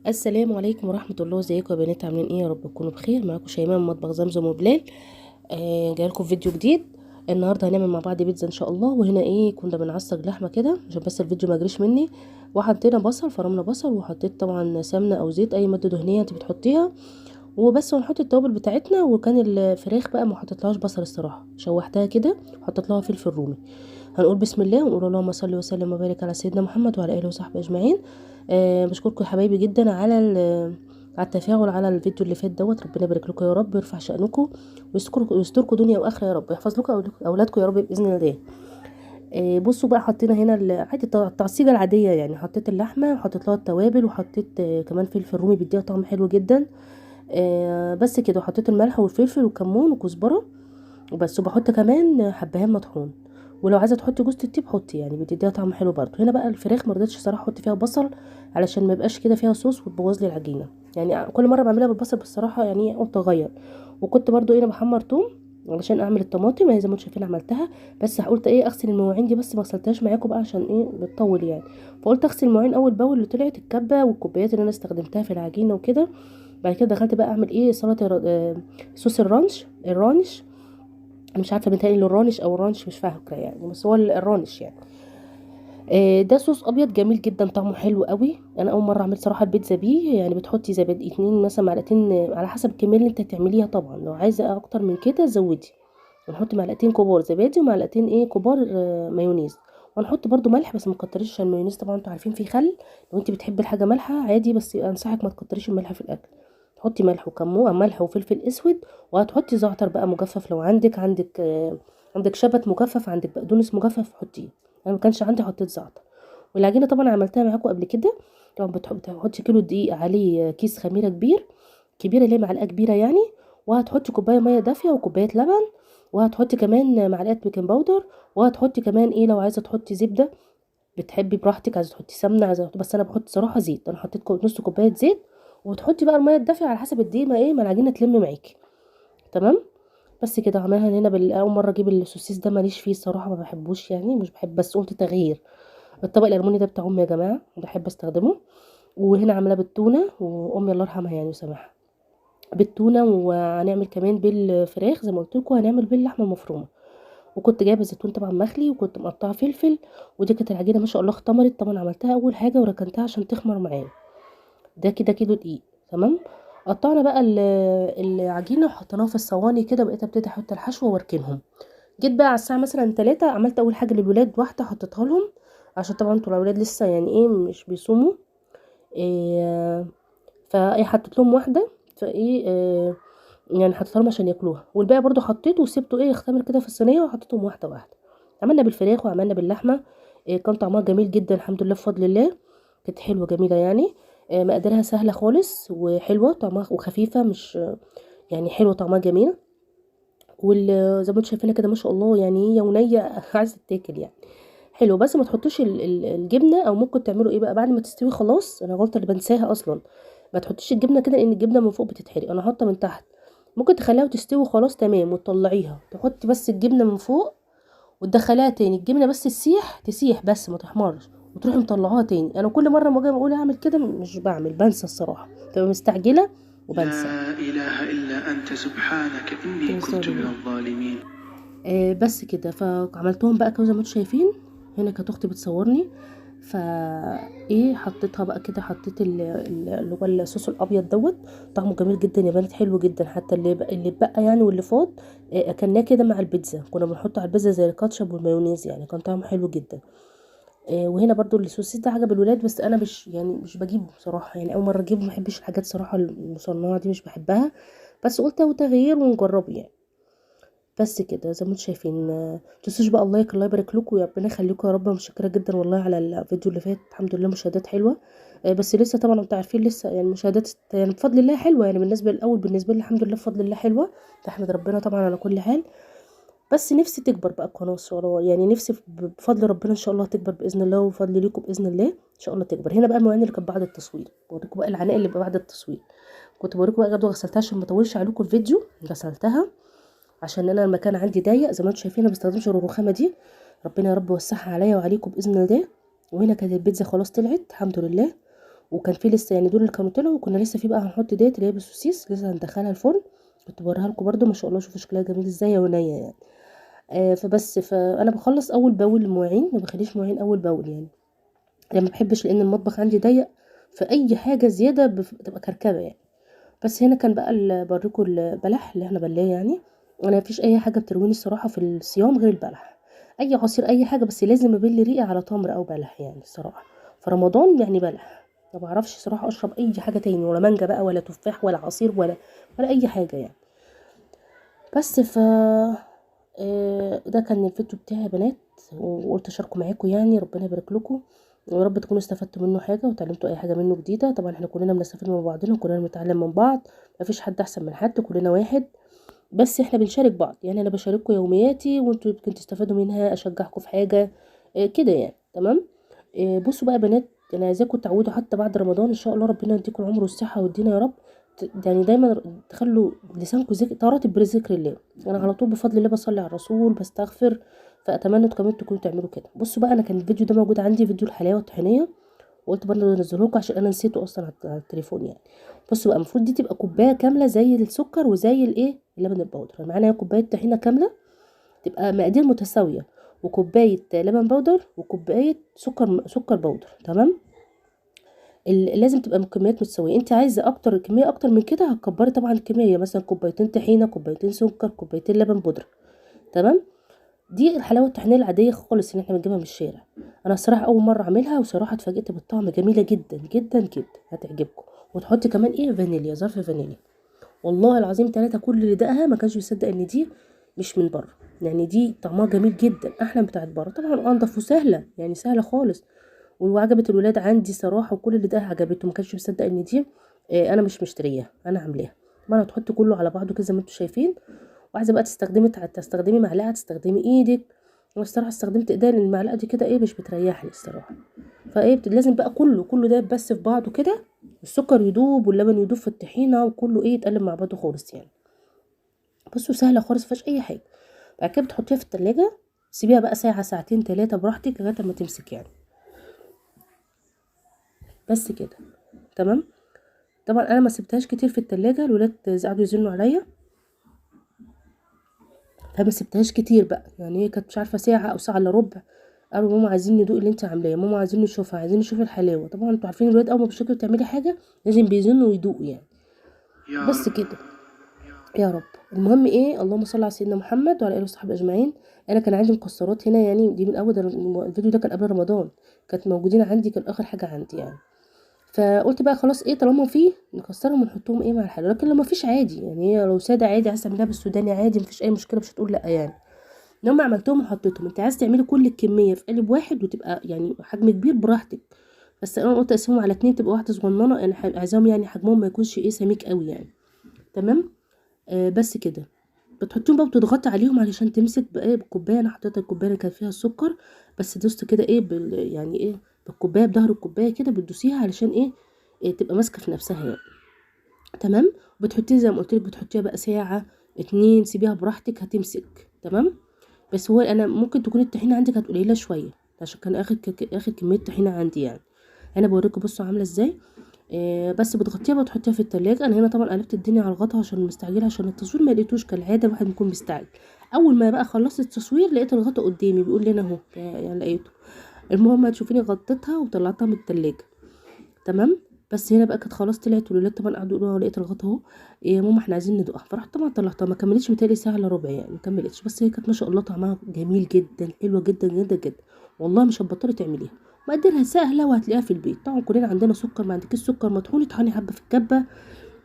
السلام عليكم ورحمة الله. ازيكم يا بنات؟ عاملين ايه؟ يا رب تكونوا بخير. معاكم شيماء من مطبخ زمزم وبلال. جايلكم فيديو جديد. النهارده هنعمل مع بعض بيتزا ان شاء الله. وهنا ايه، كنا بنعصج لحمه كده عشان بس الفيديو ما يجريش مني. وحطينا بصل، فرمنا بصل، وحطيت طبعا سمنه او زيت، اي ماده دهنيه انت بتحطيها وبس. ونحط التوابل بتاعتنا. وكان الفراخ بقى ما حطيتلهاش بصل الصراحه، شوحتها كده وحطيت لها فلفل رومي. هنقول بسم الله ونقول اللهم صل وسلم وبارك على سيدنا محمد وعلى اله وصحبه اجمعين. بشكركم يا حبايبي جدا على التفاعل على الفيديو اللي فات دوت. ربنا يبارك لكم يا رب، ويرفع شأنكم ويستركم دنيا واخره يا رب، ويحفظ لكم اولادكم يا رب باذن الله. بصوا بقى، حطينا هنا عادي التعصيجه العاديه يعني. حطيت اللحمه وحطيت لها التوابل، وحطيت كمان فلفل رومي بيديها طعم حلو جدا. بس كده. وحطيت الملح والفلفل والكمون وكزبره وبس. وبحط كمان حبهان مطحون، ولو عايزه تحطي جوز الطيب حطي، يعني بتديها طعم حلو برضو. هنا بقى الفراخ ما رضيتش صراحه احط فيها بصل علشان ما يبقاش كده فيها صوص وتبوظ لي العجينه. يعني كل مره بعملها بالبصل بصراحه، يعني قلت اغير. وكنت برضو ايه، انا بحمر توم علشان اعمل الطماطم، زي ما انتم شايفين عملتها. بس قلت ايه، اغسل المواعين دي، بس ما غسلتهاش معاكم بقى عشان ايه بتطول يعني. فقلت اغسل المواعين اول باول، اللي طلعت الكبه والكوبايات اللي انا استخدمتها في العجينه وكده. بعد كده دخلت بقى اعمل ايه، سلطه صوص الرانش. انا مش عارفه بيتهيألي الرانش او الرانش، مش فاكره يعني، بس هو الرانش يعني. ده صوص ابيض جميل جدا، طعمه حلو قوي. انا اول مره اعمل صراحه البيتزا بيه. يعني بتحطي زبادي 2 مثلا، معلقتين، على حسب الكميه اللي انت هتعمليها طبعا. لو عايزه اكتر من كده زودي. ونحط معلقتين كبار زبادي ومعلقتين ايه كبار مايونيز. ونحط برضو ملح، بس ما تكتريش عشان المايونيز طبعا انتوا عارفين فيه خل. لو انت بتحبي الحاجه مالحه عادي، بس انصحك ما تكتريش الملح في الاكل. تحطي ملح وكمون، ملح وفلفل اسود. وهتحطي زعتر بقى مجفف، لو عندك شبت مجفف، عندك بقدونس مجفف حطيه. انا ما كانش عندي، حطيت زعتر. والعجينه طبعا عملتها معاكم قبل كده. طبعا بتحطي كيلو دقيق عليه كيس خميره كبيره اللي هي معلقه كبيره يعني. وهتحطي كوبايه ميه دافيه وكوبايه لبن. وهتحطي كمان معلقه بيكنج باودر. وهتحطي كمان ايه، لو عايزه تحطي زبده بتحبي براحتك، عايزه تحطي سمنه، عايزه تحطي، بس انا بحط صراحه زيت. انا حطيت نص كوبايه زيت. وتحطي بقى الميه الدافيه على حسب الدقيق ما ايه، ما العجينه تلم معاكي. تمام. بس كده عملها هنا اول مره اجيب السوسيس ده، ماليش فيه الصراحه، ما بحبوش يعني، مش بحب، بس قلت تغيير. الطبق الالموني ده بتاع امي يا جماعه، بحب استخدمه. وهنا عاملاه بالتونه، وامي الله يرحمها يعني وسامحها. بالتونه. وهنعمل كمان بالفراخ زي ما قلت لكم، هنعمل باللحمه المفرومه. وكنت جايبه زيتون طبعا مخلي، وكنت مقطعه فلفل. ودي كانت العجينه ما شاء الله اختمرت. طبعا عملتها اول حاجه وركنتها عشان تخمر معايا. ده كده كيلو دقيق. تمام. قطعنا بقى العجينه وحطيناها في الصواني كده. بقيت ابتدي احط الحشوه واركنهم. جيت بقى على الساعه مثلا 3، عملت اول حاجه للولاد واحده حطيتها لهم. عشان طبعا انتوا الاولاد لسه يعني ايه مش بيصوموا. إيه. فايه حطيت لهم واحده. فايه يعني حطيتها لهم عشان ياكلوها. والباقي برضو حطيته وسبته ايه يختمر كده في الصينيه، وحطيتهم واحده واحده. عملنا بالفراخ وعملنا باللحمه. كان طعمها جميل جدا الحمد لله بفضل الله. كانت حلوه جميله يعني. مقاديرها سهله خالص وحلوه طعمها وخفيفه، مش يعني حلوه طعمها جميل. زي ما انتم شايفينها كده ما شاء الله، يعني هي ونيه عايزه تاكل يعني. حلو. بس ما تحطوش الجبنه، او ممكن تعملوا ايه بقى بعد ما تستوي خلاص. انا غلطه اللي بنساها اصلا. ما تحطيش الجبنه كده، لان الجبنه من فوق بتتحرق. انا حاطه من تحت. ممكن تخليها وتستوي خلاص تمام وتطلعيها، تحطي بس الجبنه من فوق. وتدخليها تاني الجبنه بس تسيح بس ما تحمرش. وتروحي مطلعوها تاني. انا كل مره ما اجي بقول اعمل كده مش بعمل، بنسى الصراحه. تبقى مستعجله وبنسى. لا إله إلا أنت سبحانك إني كنت من الظالمين. بس كده. فعملتهم بقى كده زي ما انتم شايفين. هنا كانت اختي بتصورني. فا ايه حطيتها بقى كده. حطيت اللي هو الصوص الابيض دوت. طعمه جميل جدا يا بنات، حلو جدا. حتى اللي بقى يعني واللي فاض. اكلناه كده مع البيتزا. كنا بنحطه على البيتزا زي الكاتشب والمايونيز يعني. كان طعمه حلو جدا. وهنا برضو السوسيس ده عجب الولاد، بس انا مش بجيبه بصراحه يعني. اول مره اجيبه. ما بحبش الحاجات صراحه المصنعه دي، مش بحبها. بس قلت اهو تغيير ونجربه يعني. بس كده زي ما انتم شايفين. متنسوش بقى اللايك. الله يبارك لكم يا ربنا يخليكم يا رب. متشكره جدا والله على الفيديو اللي فات. الحمد لله مشاهدات حلوه. بس لسه طبعا انتوا عارفين لسه يعني مشاهدات يعني بفضل الله حلوه يعني. بالنسبه للاول بالنسبه لي الحمد لله بفضل الله حلوه. تحمد ربنا طبعا على كل حال. بس نفسي تكبر بقى القناه ان شاء الله يعني. نفسي بفضل ربنا ان شاء الله تكبر باذن الله، وبفضل ليكم باذن الله ان شاء الله تكبر. هنا بقى المواعين اللي كانت بعد التصوير. بوريكم بقى العناء اللي بقى بعد التصوير. كنت بوريكم بقى برضه غسلتها عشان ما اطولش عليكم الفيديو. غسلتها عشان انا المكان عندي ضيق زي ما انتم شايفين. ما بستخدمش غير الرخامه دي. ربنا يا رب يوسعها عليا وعليكم باذن الله. وهنا كانت البيتزا خلاص طلعت الحمد لله. وكان في لسه يعني دول اللي كانوا طلعوا، وكنا لسه في بقى هنحط ديت اللي هي بالسوسيس لسه هندخلها الفرن. كنت بوريها لكم برده، ما شاء الله شوفوا شكلها جميل ازاي يا ونية يعني. فانا بخلص اول باول المواعين، ما بخليش مواعين اول باول يعني. انا ما بحبش لان المطبخ عندي ضيق، فاي حاجه زياده بتبقى كركبه يعني. بس هنا كان بقى بوريكم البلح اللي احنا بلاه يعني. انا مفيش اي حاجه بترويني الصراحه في الصيام غير البلح. اي عصير اي حاجه، بس لازم ابل ريقي على تمر او بلح يعني الصراحه. في رمضان يعني بلح. ما بعرفش صراحه اشرب اي حاجه تاني، ولا مانجا بقى ولا تفاح ولا عصير ولا اي حاجه يعني. بس ده كان الفيديو بتاعي يا بنات، وقلت اشاركه معاكم يعني. ربنا يبارك لكم، ويا رب تكونوا استفدتوا منه حاجه وتعلمتوا اي حاجه منه جديده. طبعا احنا كلنا بنستفيد من بعضنا، كلنا بنتعلم من بعض، مفيش حد احسن من حد، كلنا واحد. بس احنا بنشارك بعض يعني. انا بشارككم يومياتي وانتوا يمكن تستفادوا منها، اشجعكم في حاجه كده يعني. تمام. بصوا بقى يا بنات، انا عايزاكم تعودوا حتى بعد رمضان ان شاء الله، ربنا يديكم العمر والصحه ويدينا يا رب. يعني دايما تخلوا لسانكم تراتب بذكر الله. انا على طول بفضل الله بصلي على الرسول، بستغفر. فاتمنى انتوا كمان تكونوا تعملوا كده. بصوا بقى، انا كان الفيديو ده موجود عندي، فيديو الحلاوه الطحينيه، وقلت برضه انزله لكم عشان انا نسيته اصلا على التليفون يعني. بصوا بقى، المفروض دي تبقى كوبايه كامله زي السكر وزي الايه اللبن البودر. معانا كوبايه طحينه كامله، تبقى مقادير متساويه، وكوبايه لبن بودر، وكوبايه سكر بودر. تمام. لازم تبقى كميات متساويه. انت عايزه اكتر كميه اكتر من كده هتكبري طبعا الكميه، مثلا كوبايتين طحينه، كوبايتين سكر، كوبايتين لبن بودره. تمام. دي الحلاوه الطحينيه العاديه خالص اللي احنا بنجيبها من الشارع. انا الصراحه اول مره اعملها، وصراحه اتفاجئت بالطعم، جميله جدا جدا جدا، هتعجبكم. وتحطي كمان ايه، فانيليا، ظرف فانيليا. والله العظيم 3 كل اللي دقها ما كانش بيصدق ان دي مش من بره يعني. دي طعمها جميل جدا، احلى من بتاعت بره طبعا، انضف وسهله يعني، سهله خالص. وعجبت الولاد عندي صراحه، وكل اللي دقها عجبته، ما كانش مصدق ان دي انا مش مشترياها، انا عاملاها. طبعا هتحطي كله على بعضه كده زي ما انتم شايفين. وعايزه بقى تستخدمي معلقه، تستخدمي ايدك. انا الصراحه استخدمت ايديا لان المعلقه دي كده ايه مش بتريحني الصراحه. فايه لازم بقى كله ده بس في بعضه كده، السكر يدوب واللبن يدوب في الطحينه، وكله ايه يتقلب مع بعضه خالص يعني. بصوا سهله خالص، مفيهاش اي حاجه. بعد كده بتحطيها في التلاجة، سيبيها بقى ساعه ساعتين 3 براحتك لغايه ما تمسك يعني. بس كده. تمام. طبعا انا ما سبتهاش كتير في التلاجة، الولاد قعدوا يزنوا عليا، فما سبتهاش كتير بقى يعني. هي كانت مش عارفه ساعه او ساعه الا ربع. قالوا ماما عايزين ندوق اللي انت عاملاه، ماما عايزين نشوفها، عايزين نشوف الحلاوه. طبعا انتوا عارفين الولاد اول ما بيشوفوا تعملي حاجه لازم بيزنوا ويدوقوا يعني. يا بس رب. كده. يا رب. المهم ايه، اللهم صل على سيدنا محمد وعلى اله وصحبه اجمعين. انا كان عندي مكسرات هنا يعني، دي من اول الفيديو ده كان قبل رمضان، كانت موجودين عندي، كان اخر حاجه عندي يعني. فقلت بقى خلاص ايه، طالما فيه نكسرهم ونحطهم ايه مع الحلويات. لكن لو مفيش عادي يعني، هي لو ساده عادي عايزه تعمليها بالسوداني عادي، مفيش اي مشكله، مش هتقول لا يعني. لما عملتهم وحطيتهم، انت عايز تعملي كل الكميه في قالب واحد وتبقى يعني حجم كبير براحتك. بس انا قلت اقسمهم على 2 تبقى واحده صغننه، انا عايزاهم يعني حجمهم ما يكونش ايه سميك قوي يعني. تمام. بس كده. بتحطيهم بقى وتضغطي عليهم علشان تمسك بقى بالكوبايه. انا حطيت الكوبايه اللي كان فيها السكر، بس دوست كده ايه يعني ايه بالكوبايه، بظهر الكوبايه كده بتدوسيها علشان إيه تبقى ماسكه في نفسها يعني. تمام. وبتحطيها زي ما قلت لك، بتحطيها بقى ساعه 2، سيبيها براحتك هتمسك. تمام. بس هو انا ممكن تكون الطحينه عندي كانت قليله شويه، عشان كان اخر كميه طحينه عندي يعني. انا بوريكم بصوا عامله ازاي. بس بتغطيها وتحطيها في التلاجة. انا هنا طبعا قلبت الدنيا على الغطا عشان مستعجله، عشان التصوير ما لقيتوش كالعاده، الواحد بيكون مستعجل. اول ما بقى خلصت التصوير لقيت الغطا قدامي بيقول لي انا اهو يعني لقيته. المهم هتشوفيني غطيتها وطلعتها من التلاجة. تمام. بس هنا بقى كانت خلاص طلعت، والولاد طبعا قعدوا يقولوا لقيت الغطا اهو، يا ماما احنا عايزين ندوقها. فرحت طبعا طلعتها، ما كملتش متهيألي ساعه الا ربع يعني، ما كملتش. بس هي كانت ما شاء الله طعمها جميل جدا، حلوه جدا جدا جدا. والله مش هتبطلي تعمليها. مقاديرها سهله وهتلاقيها في البيت. طبعا كلنا عندنا سكر، ما عندكيش سكر مطحون اطحني حبه في الكبه.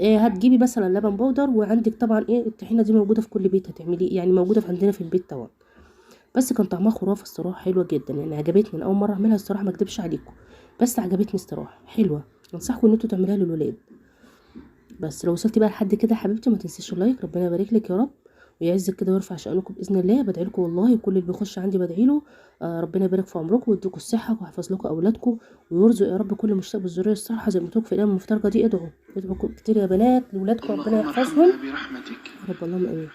هتجيبي مثلا لبن بودر، وعندك طبعا الطحينه دي موجوده في كل بيت، هتعملي يعني موجوده في عندنا في البيت طبعا. بس كان طعمها خرافه الصراحه، حلوه جدا يعني، عجبتني. من اول مره اعملها الصراحه، ما اكدبش عليكم، بس عجبتني الصراحه، حلوه. انصحكم ان انتوا تعملوها للولاد. بس لو وصلتي بقى لحد كده يا حبيبتي، ما تنسيش اللايك. ربنا يبارك لك يا رب، ويعزك كده ويرفع شأنكم باذن الله. بدعي لكم والله، وكل اللي بيخش عندي بدعي له. ربنا يبارك في عمركم ويديكم الصحه ويحفظ لكم اولادكم، ويرزق يا رب كل مشتاق بالذريه الصالحه. زي ما قلت لكم في الايام المفترجه دي، ادعوا كتير يا بنات لاولادكم، ربنا اللهم يحفظهم. ارحمنا برحمتك. يا رب اللهم امين.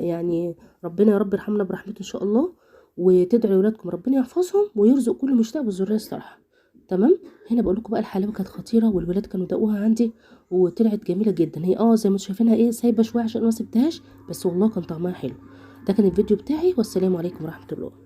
يعني ربنا يا رب يرحمنا برحمته ان شاء الله. وتدعوا لاولادكم ربنا يحفظهم ويرزق كل مشتاق بالذريه الصالحه. تمام. هنا بقول لكم بقى الحلاوه كانت خطيره، والولاد كانوا دقوها عندي وطلعت جميله جدا. هي زي ما انتم شايفينها سايبه شويه عشان ما سبتهاش، بس والله كان طعمها حلو. ده كان الفيديو بتاعي، والسلام عليكم ورحمه الله.